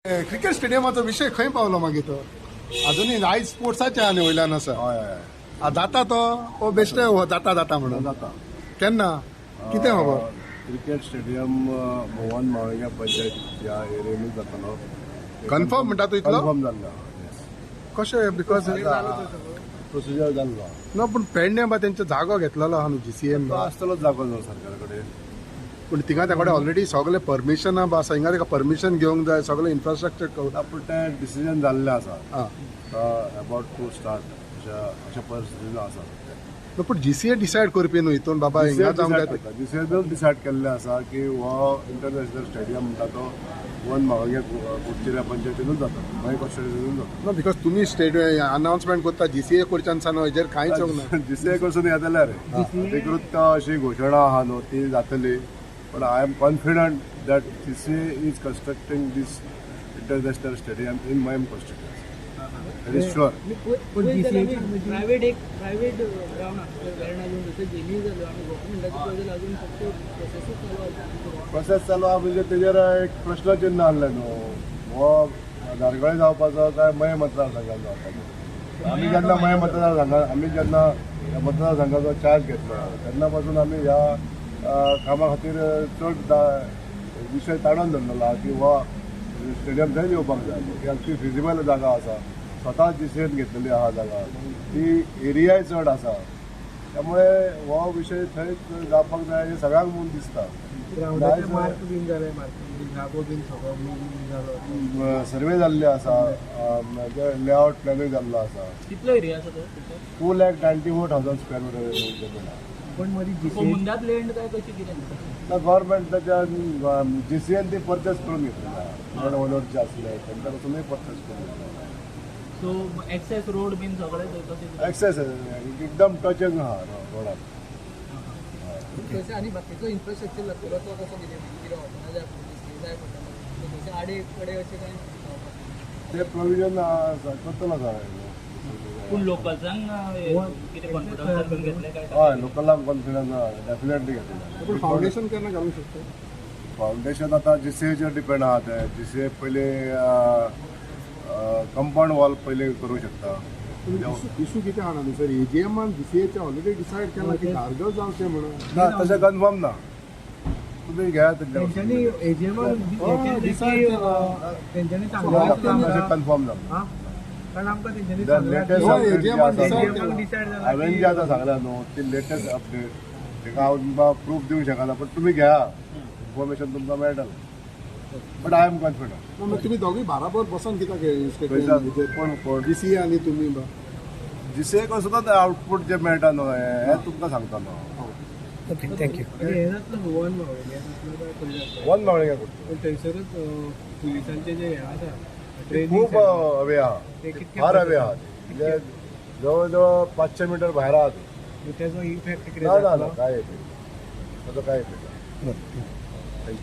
cricket स्टेडियमाचो विषय खंय पावलो मागीर तो अजूनही आयज स्पोर्ट्साचे आनी वयल्यान आसा जाता तो ओ बेश्टे जाता जाता म्हणून जाता केन्ना कितें खबर क्रिकेट स्टेडियम भुवन माळिंगा पंचायत ह्या एरियेनूच जातालो कन्फर्म म्हणटा तूं इतलो कन्फर्म जाल्लो कशें बिकॉज प्रोसिजर जाल्लो ना पूण पेडणे बा तेंचो जागो घेतलेलो आहा न्हू जीसीएम तो आसतलोच जागो न्हू सरकारा कडेन पूण थिंगा त्या कडेन ऑलरेडी सगळे परमिशनां बा आसा हिंगा तेका परमिशन घेवंक जाय सगळे इन्फ्रास्ट्रक्चर पूण तें डिसिजन जाल्लें आसा आं अबाउट टू स्टार्ट अशा परिस्थितीन आसा पूण जीसीए डिसायड करपी न्हू हितून बाबा हिंगा जावंक जाय डिसिजनूच डिसायड केल्लें आसा की हो इंटरनॅशनल स्टेडियम म्हणटा तो वन माळिंगा कुडचिऱ्या पंचायतीनूच जाता मागीर स्टेडियमूच जाता ना बिकॉज तुमी स्टेडियम अनाउन्समेंट करता जीसीए कडच्यान सान हेजेर कांयच येवंक ना जीसीए कडसून येतले रे अधिकृत अशी घोशणा आहा न्हू ती जातली पण I am confident that GCA is constructing this international stadium in my constituency it is sure private ground अजून जसं जेनी झालं आणि गव्हर्नमेंटाची बद्दल अजून फक्त प्रोसेसच चालू आहे प्रोसेस चालू आहा म्हणजे तेजेर एक प्रश्नचिन्ह आहलें न्हू हो धारगळे जावपाचो काय मय मतदारसंघात जावपाचो आमी जेन्ना मय मतदारसंघात आमी जेन्ना ह्या मतदारसंघाचो चार्ज घेतलो तेन्ना पासून आमी ह्या कामा खातीर चड विशय ताणून धरलेलो आहा की हो स्टेडियम थंय येवपाक जाय कित्याक ती फिजिबल जागा आसा स्वता जीसीएन घेतलेली आहा जागा ती एरियाय चड आसा त्यामुळे हो विशय थंय जावपाक जाय हे सगळ्यांक म्हणून दिसता सर्वे जाल्ले आसा लेआउट प्लॅनूय जाल्लो आसा कितलो एरिया आसा तो 2,94,000 स्क्वेअर मीटर जमीन आहा पण मदीं मुंडात लँड काय कशी कितें गव्हर्मेंट त्याच्या जीसीएन ती परचेस करून घेतलेला ओनरचे असले त्यांच्या पासूनही परचेस करून घेतलेला सो एक्सेस रोड बीन सगळे तशें एक्सेस एकदम टचिंग आहा रोडाक तशें आनी बाकीचो इन्फ्रास्ट्रक्चर लागतलो तो कसो कितें वचना जाय जाय पडटा तशें आडे कडे अशें काय ते प्रोविजन करतलो सर पूण लोकल्सांक कितें कॉन्फिडन्स घेतले काय हय लोकलांक कॉन्फिडन्स डेफिनेटली घेतलेला फाउंडेशन केन्ना घालूंक शकता फाउंडेशन आता जीसीएचेर डिपेंड आहा ते जीसीए पयली कंपाऊंड वॉल पयली करूंक शकता इशू कितें आहा न्हू सर एजीएमान जीसीएचे ऑलरेडी डिसायड केला की धारगळ जावचें म्हणून ना तशें कन्फर्म ना तुम्ही घ्या तेंच्यांनी एजीएमान तेंच्यांनी तशें कन्फर्म ना कारण आमकां तेंच्यांनी हांवें जे आतां सांगला न्हू ती लेटेस्ट अपडेट तेका हांव तुमकां प्रूफ दिवंक शकना पण तुमी घ्या इन्फॉर्मेशन तुमकां मेळटलें बट आय एम कॉन्फिडंट मग तुम्ही दोघी बराबर बसून कित्याक कोण जीसीए आणि तुम्ही जीसीए सुद्दां ते आउटपूट जे मेळटा न्हू हे तुमकां सांगता न्हू ओके थँक्यू वन मावळिंगा थंयसरच पुलिसांचे जे हे आसा खूप हवे आहा फार हवे आहा म्हणजे जवळ जवळ 500 मीटर भायर आहा त्याचो इफेक्ट ना काय ताचो काय इफेक्ट